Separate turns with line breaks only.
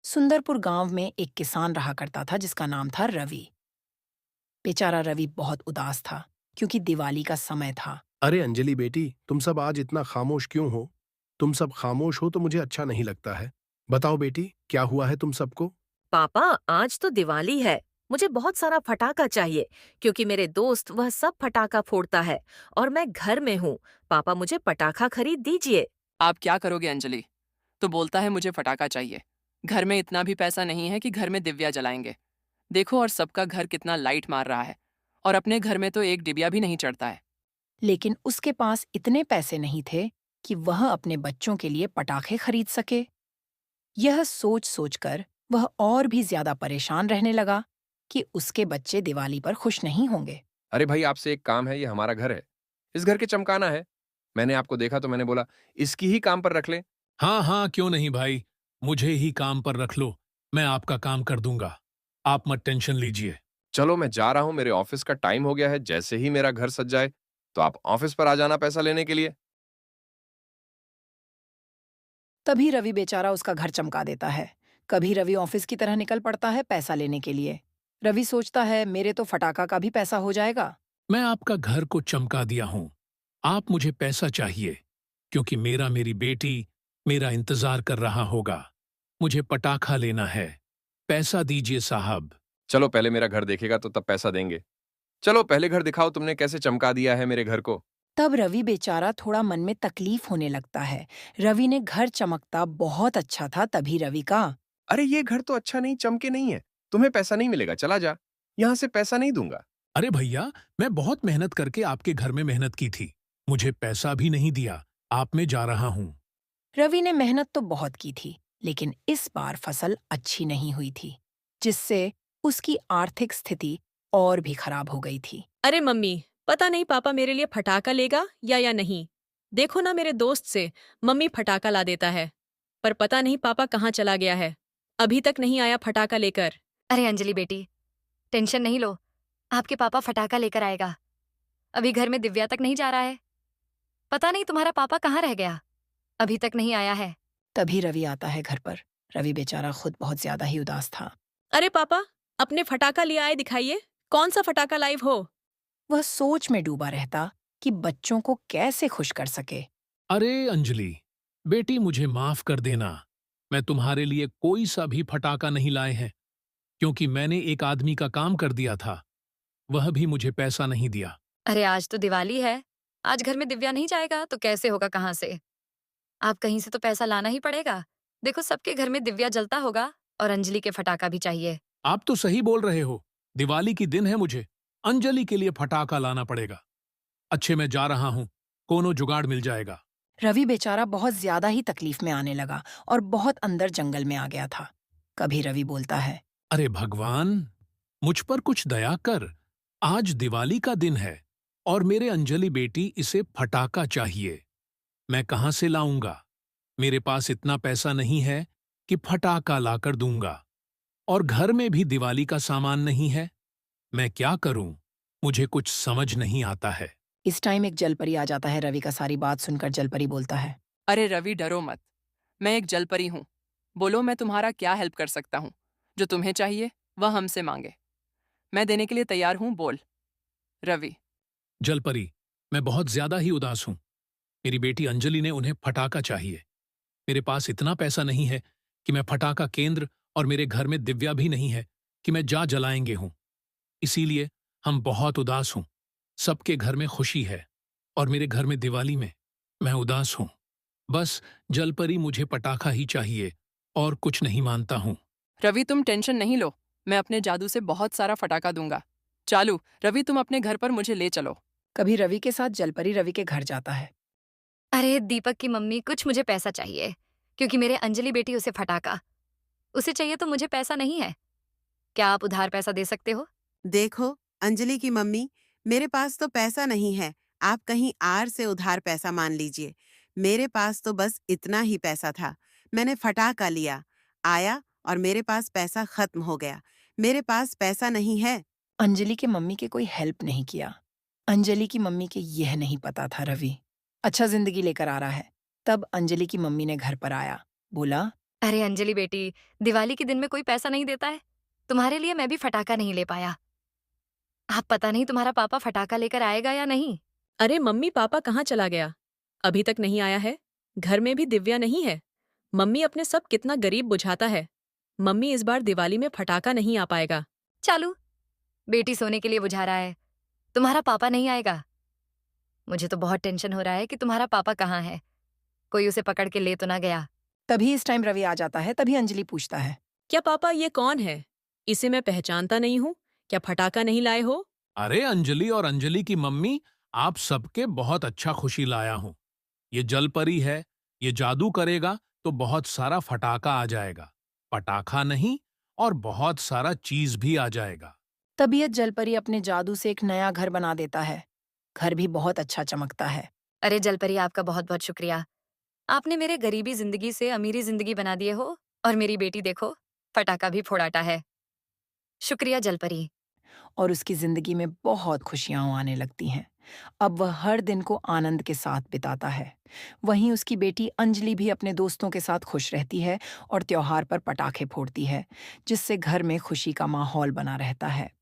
सुंदरपुर गांव में एक किसान रहा करता था जिसका नाम था रवि। बेचारा रवि बहुत उदास था क्योंकि दिवाली का समय था।
अरे अंजलि बेटी, तुम सब आज इतना खामोश क्यों हो? तुम सब खामोश हो तो मुझे अच्छा नहीं लगता है। बताओ बेटी, क्या हुआ है तुम सबको?
पापा, आज तो दिवाली है। मुझे बहुत सारा फटाका चाहिए क्योंकि मेरे दोस्त वह सब फटाका फोड़ता है और मैं घर में हूँ। पापा, मुझे पटाखा खरीद दीजिए।
आप क्या करोगे अंजलि? तो बोलता है मुझे फटाका चाहिए। घर में इतना भी पैसा नहीं है कि घर में दिव्या जलाएंगे। देखो, और सबका घर कितना लाइट मार रहा है, और अपने घर में तो एक डिबिया भी नहीं चढ़ता है।
लेकिन उसके पास इतने पैसे नहीं थे कि वह अपने बच्चों के लिए पटाखे खरीद सके। यह सोच सोचकर वह और भी ज्यादा परेशान रहने लगा कि उसके बच्चे दिवाली पर खुश नहीं होंगे।
अरे भाई, आपसे एक काम है, ये हमारा घर है। इस घर के चमकाना है। मैंने आपको देखा तो मैंने बोला, इसकी ही काम पर रख लें।
हाँ हाँ, क्यों नहीं भाई। मुझे ही काम पर रख लो। मैं आपका काम कर दूंगा। आप मत टेंशन लीजिए।
चलो मैं जा रहा हूँ, मेरे ऑफिस का टाइम हो गया है। जैसे ही मेरा घर सज जाए तो आप ऑफिस पर आ जाना पैसा लेने के लिए।
तभी रवि बेचारा उसका घर चमका देता है। कभी रवि ऑफिस की तरह निकल पड़ता है पैसा लेने के लिए। रवि सोचता है मेरे तो फटाका का भी पैसा हो जाएगा।
मैं आपका घर को चमका दिया हूं। आप मुझे पैसा चाहिए क्योंकि मेरी बेटी मेरा इंतजार कर रहा होगा। मुझे पटाखा लेना है। पैसा दीजिए साहब।
चलो पहले मेरा घर देखेगा तो तब पैसा देंगे। चलो पहले घर दिखाओ, तुमने कैसे चमका दिया है मेरे घर को।
तब रवि बेचारा थोड़ा मन में तकलीफ होने लगता है। रवि ने घर चमकता बहुत अच्छा था तभी रवि का।
अरे ये घर तो अच्छा नहीं, चमके नहीं है। तुम्हें पैसा नहीं मिलेगा, चला जा। यहां से पैसा नहीं दूंगा।
अरे भैया, मैं बहुत मेहनत करके आपके घर में मेहनत की थी। मुझे पैसा भी नहीं दिया। आप में जा रहा हूं।
रवि ने मेहनत तो बहुत की थी लेकिन इस बार फसल अच्छी नहीं हुई थी, जिससे उसकी आर्थिक स्थिति और भी खराब हो गई थी।
अरे मम्मी, पता नहीं पापा मेरे लिए फटाका लेगा या नहीं। देखो ना, मेरे दोस्त से मम्मी फटाका ला देता है, पर पता नहीं पापा कहाँ चला गया है। अभी तक नहीं आया फटाका लेकर।
अरे अंजलि बेटी, टेंशन नहीं लो। आपके पापा फटाका लेकर आएगा। अभी घर में दिव्या तक नहीं जा रहा है। पता नहीं तुम्हारा पापा कहाँ रह गया, अभी तक नहीं आया है।
तभी रवि आता है घर पर। रवि बेचारा खुद बहुत ज्यादा ही उदास था।
अरे पापा, अपने फटाका ले आए दिखाइए। कौन सा फटाका लाइव हो?
वह सोच में डूबा रहता कि बच्चों को कैसे खुश कर सके।
अरे अंजलि बेटी, मुझे माफ कर देना। मैं तुम्हारे लिए कोई सा भी फटाका नहीं लाए हैं क्योंकि मैंने एक आदमी का काम कर दिया था। वह भी मुझे पैसा नहीं दिया।
अरे आज तो दिवाली है। आज घर में दिव्या नहीं जाएगा तो कैसे होगा, कहाँ से? आप कहीं से तो पैसा लाना ही पड़ेगा। देखो, सबके घर में दिव्या जलता होगा और अंजलि के फटाका भी चाहिए।
आप तो सही बोल रहे हो। दिवाली की दिन है, मुझे अंजलि के लिए फटाका लाना पड़ेगा। अच्छे, मैं जा रहा हूँ। कोनो जुगाड़ मिल जाएगा।
रवि बेचारा बहुत ज्यादा ही तकलीफ में आने लगा और बहुत अंदर जंगल में आ गया था। कभी रवि बोलता है,
अरे भगवान, मुझ पर कुछ दया कर। आज दिवाली का दिन है और मेरे अंजलि बेटी इसे फटाका चाहिए। मैं कहाँ से लाऊंगा? मेरे पास इतना पैसा नहीं है कि फटाका लाकर दूंगा, और घर में भी दिवाली का सामान नहीं है। मैं क्या करूं? मुझे कुछ समझ नहीं आता है।
इस टाइम एक जलपरी आ जाता है। रवि का सारी बात सुनकर जलपरी बोलता है,
अरे रवि, डरो मत। मैं एक जलपरी हूँ। बोलो, मैं तुम्हारा क्या हेल्प कर सकता हूँ? जो तुम्हें चाहिए वह हमसे मांगे। मैं देने के लिए तैयार हूँ, बोल। रवि।
जलपरी, मैं बहुत ज्यादा ही उदास हूं। मेरी बेटी अंजलि ने उन्हें फटाका चाहिए। मेरे पास इतना पैसा नहीं है कि मैं फटाका केंद्र, और मेरे घर में दिव्या भी नहीं है कि मैं जा जलाएंगे हूं। इसीलिए हम बहुत उदास हूं। सबके घर में खुशी है और मेरे घर में दिवाली में मैं उदास हूं। बस जलपरी, मुझे पटाखा ही चाहिए और कुछ नहीं मानता हूं।
रवि, तुम टेंशन नहीं लो। मैं अपने जादू से बहुत सारा फटाका दूंगा। चालू रवि, तुम अपने घर पर मुझे ले चलो।
कभी रवि के साथ जलपरी रवि के घर जाता है।
अरे दीपक की मम्मी, कुछ मुझे पैसा चाहिए क्योंकि मेरे अंजलि बेटी उसे फटाका उसे चाहिए तो मुझे पैसा नहीं है। क्या आप उधार पैसा दे सकते हो?
देखो अंजलि की मम्मी, मेरे पास तो पैसा नहीं है। आप कहीं आर से उधार पैसा मान लीजिए। मेरे पास तो बस इतना ही पैसा था। मैंने फटाका लिया, आया और मेरे पास पैसा खत्म हो गया। मेरे पास पैसा नहीं है।
अंजलि के मम्मी के कोई हेल्प नहीं किया। अंजलि की मम्मी के यह नहीं पता था रवि अच्छा जिंदगी लेकर आ रहा है। तब अंजलि की मम्मी ने घर पर आया। बोला,
अरे अंजलि बेटी, दिवाली के दिन में कोई पैसा नहीं देता है। तुम्हारे लिए मैं भी फटाका नहीं ले पाया। आप पता नहीं तुम्हारा पापा फटाका लेकर आएगा या नहीं।
अरे मम्मी पापा कहाँ चला गया? अभी तक नहीं आया है। घर में भी दिव्या नहीं है। मम्मी अपने सब कितना गरीब बुझाता है। मम्मी इस बार दिवाली में फटाका नहीं आ पाएगा।
चालू, बेटी सोने के लिए बुझा रहा है। तुम्हारा पापा नहीं आएगा। मुझे तो बहुत टेंशन हो रहा है कि तुम्हारा पापा कहाँ है। कोई उसे पकड़ के ले तो ना गया।
तभी इस टाइम रवि आ जाता है। तभी अंजलि पूछता है,
क्या पापा ये कौन है? इसे मैं पहचानता नहीं हूँ। क्या फटाका नहीं लाए हो?
अरे अंजलि और अंजलि की मम्मी, आप सबके बहुत अच्छा खुशी लाया हूं। ये जलपरी है, ये जादू करेगा तो बहुत सारा फटाका आ जाएगा। पटाखा नहीं और बहुत सारा चीज भी आ जाएगा।
तबीयत जलपरी अपने जादू से एक नया घर बना देता है। घर भी बहुत अच्छा चमकता है।
अरे जलपरी, आपका बहुत बहुत शुक्रिया। आपने मेरे गरीबी जिंदगी से अमीरी जिंदगी बना दिए हो। और मेरी बेटी देखो, फटाका भी फोड़ाता है। शुक्रिया जलपरी।
और उसकी जिंदगी में बहुत खुशियां आने लगती हैं। अब वह हर दिन को आनंद के साथ बिताता है। वहीं उसकी बेटी अंजलि भी अपने दोस्तों के साथ खुश रहती है और त्योहार पर पटाखे फोड़ती है, जिससे घर में खुशी का माहौल बना रहता है।